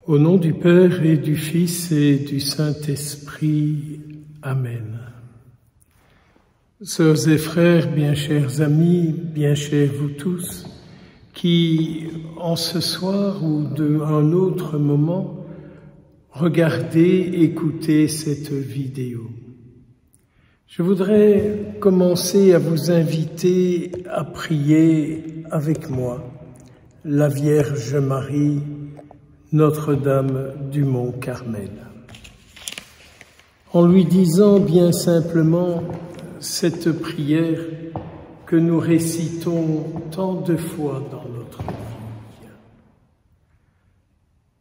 Au nom du Père et du Fils et du Saint-Esprit. Amen. Sœurs et frères, bien chers amis, bien chers vous tous, qui, en ce soir ou un autre moment, regardez, écoutez cette vidéo. Je voudrais commencer à vous inviter à prier avec moi la Vierge Marie, Notre-Dame du Mont Carmel, en lui disant bien simplement cette prière que nous récitons tant de fois dans notre vie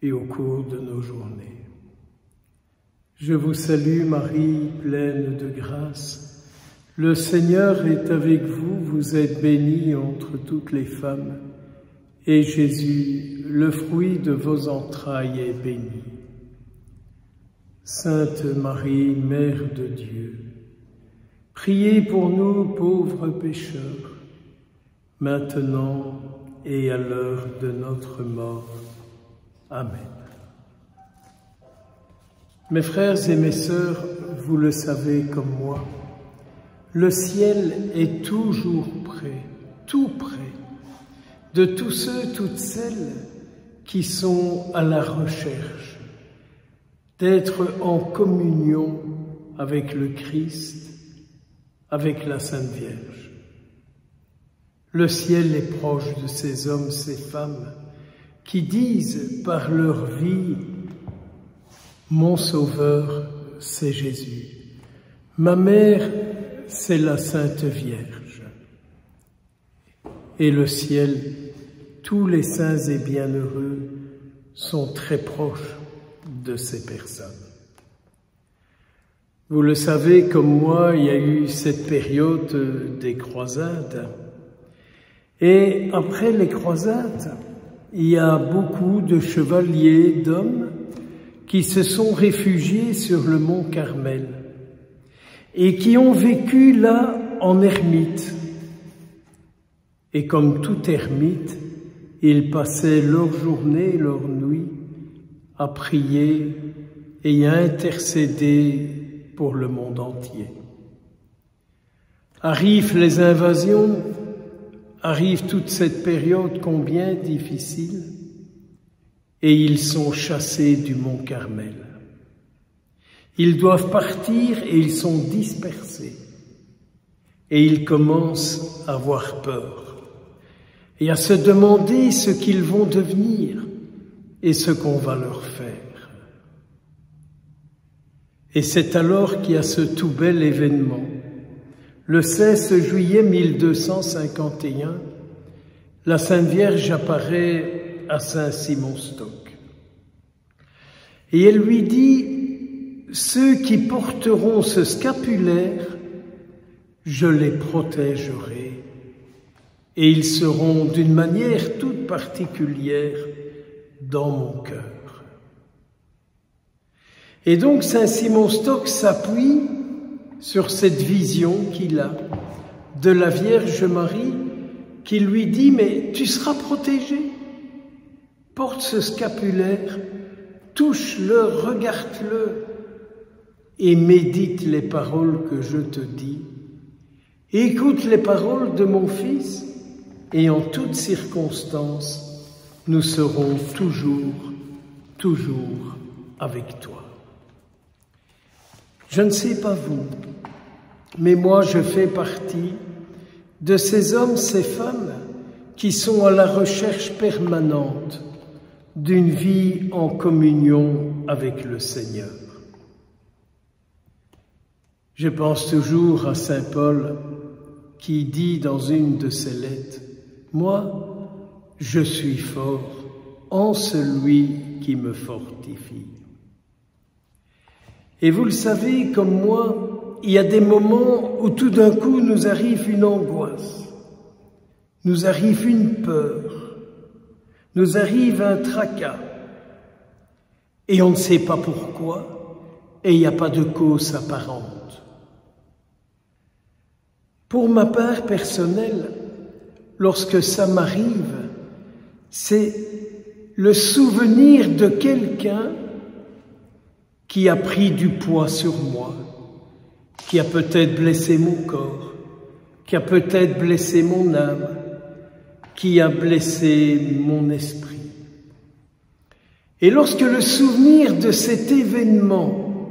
et au cours de nos journées. Je vous salue Marie, pleine de grâce. Le Seigneur est avec vous, vous êtes bénie entre toutes les femmes, et Jésus, le fruit de vos entrailles, est béni. Sainte Marie, Mère de Dieu, priez pour nous pauvres pécheurs, maintenant et à l'heure de notre mort. Amen. Mes frères et mes sœurs, vous le savez comme moi, le ciel est toujours près, tout près, de tous ceux, toutes celles qui sont à la recherche d'être en communion avec le Christ, avec la Sainte Vierge. Le ciel est proche de ces hommes, ces femmes qui disent par leur vie: mon Sauveur, c'est Jésus. Ma mère, c'est la Sainte Vierge. Et le ciel, tous les saints et bienheureux sont très proches de ces personnes. Vous le savez, comme moi, il y a eu cette période des croisades. Et après les croisades, il y a beaucoup de chevaliers, d'hommes, qui se sont réfugiés sur le mont Carmel et qui ont vécu là en ermite. Et comme tout ermite, ils passaient leur journée, leur nuit à prier et à intercéder pour le monde entier. Arrivent les invasions, arrive toute cette période combien difficile, et ils sont chassés du mont Carmel. Ils doivent partir et ils sont dispersés. Et ils commencent à avoir peur et à se demander ce qu'ils vont devenir et ce qu'on va leur faire. Et c'est alors qu'il y a ce tout bel événement. Le 16 juillet 1251, la Sainte Vierge apparaît à Saint-Simon-Stock. Et elle lui dit: ceux qui porteront ce scapulaire, je les protégerai, et ils seront d'une manière toute particulière dans mon cœur. Et donc Saint-Simon-Stock s'appuie sur cette vision qu'il a de la Vierge Marie qui lui dit: mais tu seras protégé. Porte ce scapulaire, touche-le, regarde-le et médite les paroles que je te dis. Écoute les paroles de mon Fils et en toutes circonstances, nous serons toujours avec toi. Je ne sais pas vous, mais moi je fais partie de ces hommes, ces femmes qui sont à la recherche permanente d'une vie en communion avec le Seigneur. Je pense toujours à saint Paul qui dit dans une de ses lettres: « Moi, je suis fort en celui qui me fortifie. » Et vous le savez, comme moi, il y a des moments où tout d'un coup nous arrive une angoisse, nous arrive une peur, nous arrive un tracas, et on ne sait pas pourquoi, et il n'y a pas de cause apparente. Pour ma part personnelle, lorsque ça m'arrive, c'est le souvenir de quelqu'un qui a pris du poids sur moi, qui a peut-être blessé mon corps, qui a peut-être blessé mon âme, qui a blessé mon esprit. Et lorsque le souvenir de cet événement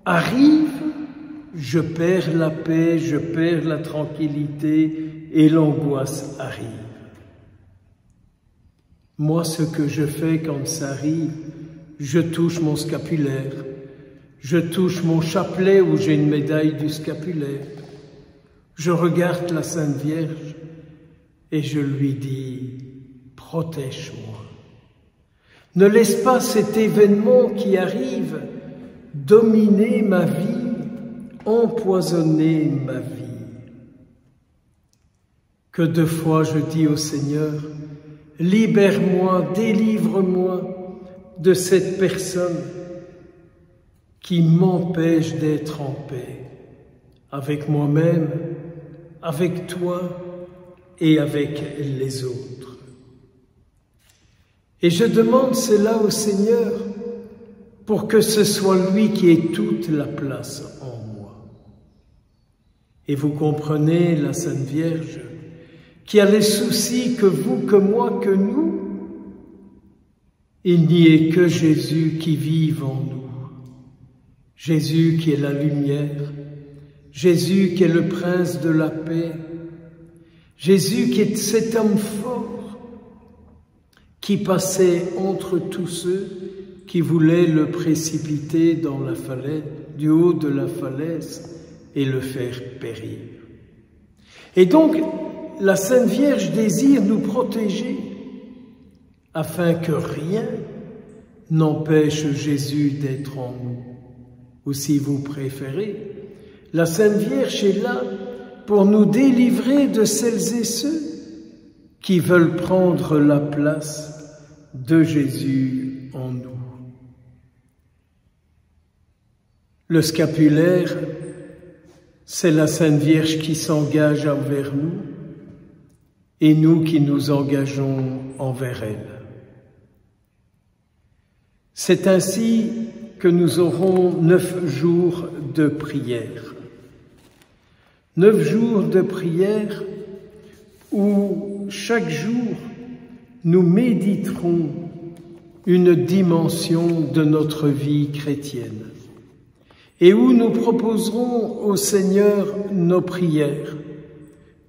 arrive, je perds la paix, je perds la tranquillité et l'angoisse arrive. Moi, ce que je fais quand ça arrive, je touche mon scapulaire, je touche mon chapelet où j'ai une médaille du scapulaire, je regarde la Sainte Vierge et je lui dis « Protège-moi ». Ne laisse pas cet événement qui arrive dominer ma vie, empoisonner ma vie. Que de fois je dis au Seigneur, libère-moi, délivre-moi de cette personne qui m'empêche d'être en paix avec moi-même, avec toi et avec les autres. Et je demande cela au Seigneur pour que ce soit lui qui ait toute la place en moi. Et vous comprenez la Sainte Vierge qui a les soucis que vous, que moi, que nous. Il n'y ait que Jésus qui vive en nous. Jésus qui est la lumière, Jésus qui est le prince de la paix, Jésus qui est cet homme fort qui passait entre tous ceux qui voulaient le précipiter dans la falaise, du haut de la falaise et le faire périr. Et donc, la Sainte Vierge désire nous protéger afin que rien n'empêche Jésus d'être en nous. Ou si vous préférez, la Sainte Vierge est là pour nous délivrer de celles et ceux qui veulent prendre la place de Jésus en nous. Le scapulaire, c'est la Sainte Vierge qui s'engage envers nous et nous qui nous engageons envers elle. C'est ainsi que nous aurons 9 jours de prière. 9 jours de prière où chaque jour nous méditerons une dimension de notre vie chrétienne et où nous proposerons au Seigneur nos prières.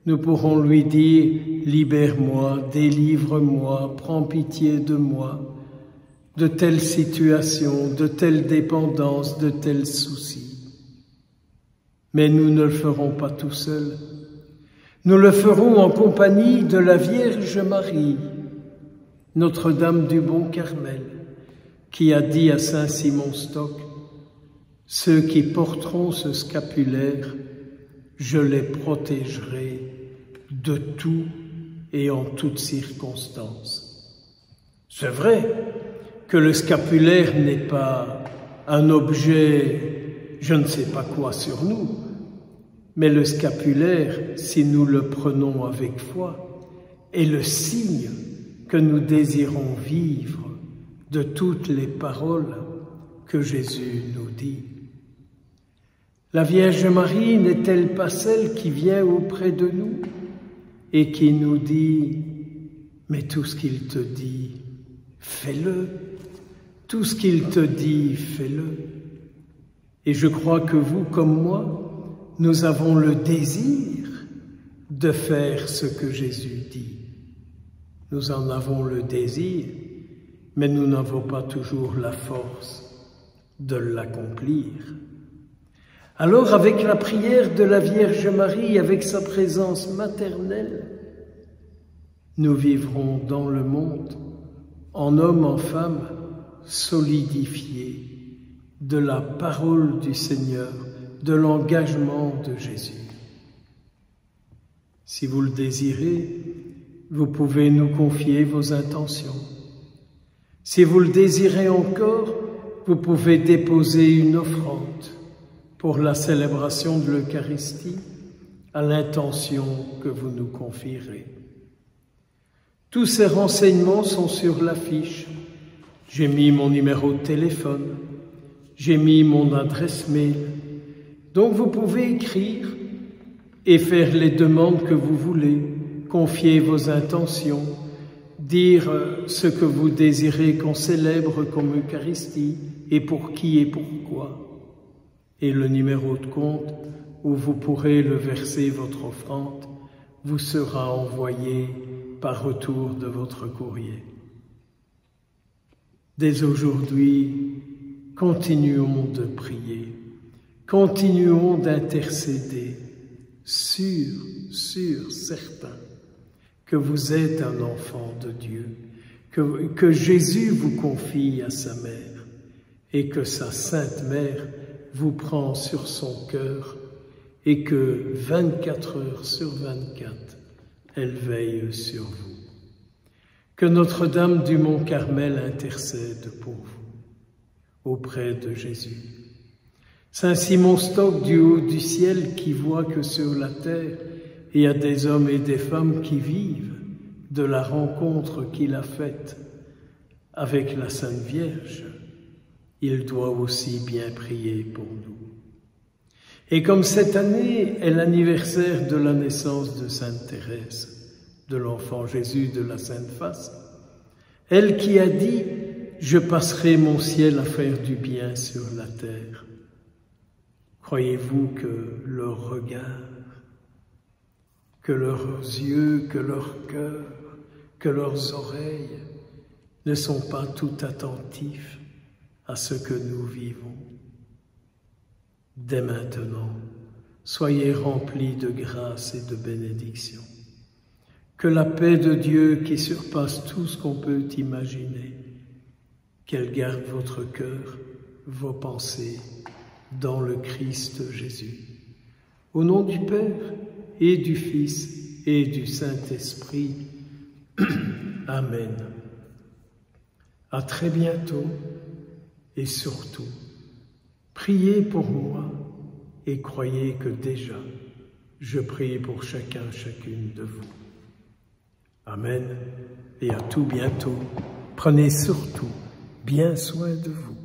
Nous pourrons lui dire « Libère-moi, délivre-moi, prends pitié de moi » de telles situations, de telles dépendances, de tels soucis. Mais nous ne le ferons pas tout seuls. Nous le ferons en compagnie de la Vierge Marie, Notre-Dame du Bon Carmel, qui a dit à saint Simon Stock, « Ceux qui porteront ce scapulaire, je les protégerai de tout et en toutes circonstances. » C'est vrai que le scapulaire n'est pas un objet, je ne sais pas quoi sur nous, mais le scapulaire, si nous le prenons avec foi, est le signe que nous désirons vivre de toutes les paroles que Jésus nous dit. La Vierge Marie n'est-elle pas celle qui vient auprès de nous et qui nous dit « Mais tout ce qu'il te dit, fais-le. Tout ce qu'il te dit, fais-le. » Et je crois que vous, comme moi, nous avons le désir de faire ce que Jésus dit. Nous en avons le désir, mais nous n'avons pas toujours la force de l'accomplir. Alors, avec la prière de la Vierge Marie, avec sa présence maternelle, nous vivrons dans le monde, en homme, en femme, solidifiés de la parole du Seigneur, de l'engagement de Jésus. Si vous le désirez, vous pouvez nous confier vos intentions. Si vous le désirez encore, vous pouvez déposer une offrande pour la célébration de l'Eucharistie à l'intention que vous nous confierez. Tous ces renseignements sont sur l'affiche. J'ai mis mon numéro de téléphone, j'ai mis mon adresse mail. Donc vous pouvez écrire et faire les demandes que vous voulez, confier vos intentions, dire ce que vous désirez qu'on célèbre comme Eucharistie et pour qui et pourquoi. Et le numéro de compte où vous pourrez le verser votre offrande vous sera envoyé par retour de votre courrier. Dès aujourd'hui, continuons de prier, continuons d'intercéder, certain que vous êtes un enfant de Dieu, que Jésus vous confie à sa mère et que sa Sainte Mère vous prend sur son cœur et que 24 heures sur 24, elle veille sur vous. Que Notre-Dame du Mont Carmel intercède pour vous, auprès de Jésus. Saint Simon Stock du haut du ciel qui voit que sur la terre, il y a des hommes et des femmes qui vivent de la rencontre qu'il a faite avec la Sainte Vierge, il doit aussi bien prier pour nous. Et comme cette année est l'anniversaire de la naissance de Sainte Thérèse, de l'enfant Jésus de la Sainte Face, elle qui a dit « Je passerai mon ciel à faire du bien sur la terre ». Croyez-vous que leur regard, que leurs yeux, que leur cœur, que leurs oreilles ne sont pas tout attentifs à ce que nous vivons? Dès maintenant, soyez remplis de grâce et de bénédiction. Que la paix de Dieu qui surpasse tout ce qu'on peut imaginer, qu'elle garde votre cœur, vos pensées dans le Christ Jésus. Au nom du Père et du Fils et du Saint-Esprit. Amen. À très bientôt et surtout, priez pour moi et croyez que déjà, je prie pour chacun, chacune de vous. Amen et à tout bientôt. Prenez surtout bien soin de vous.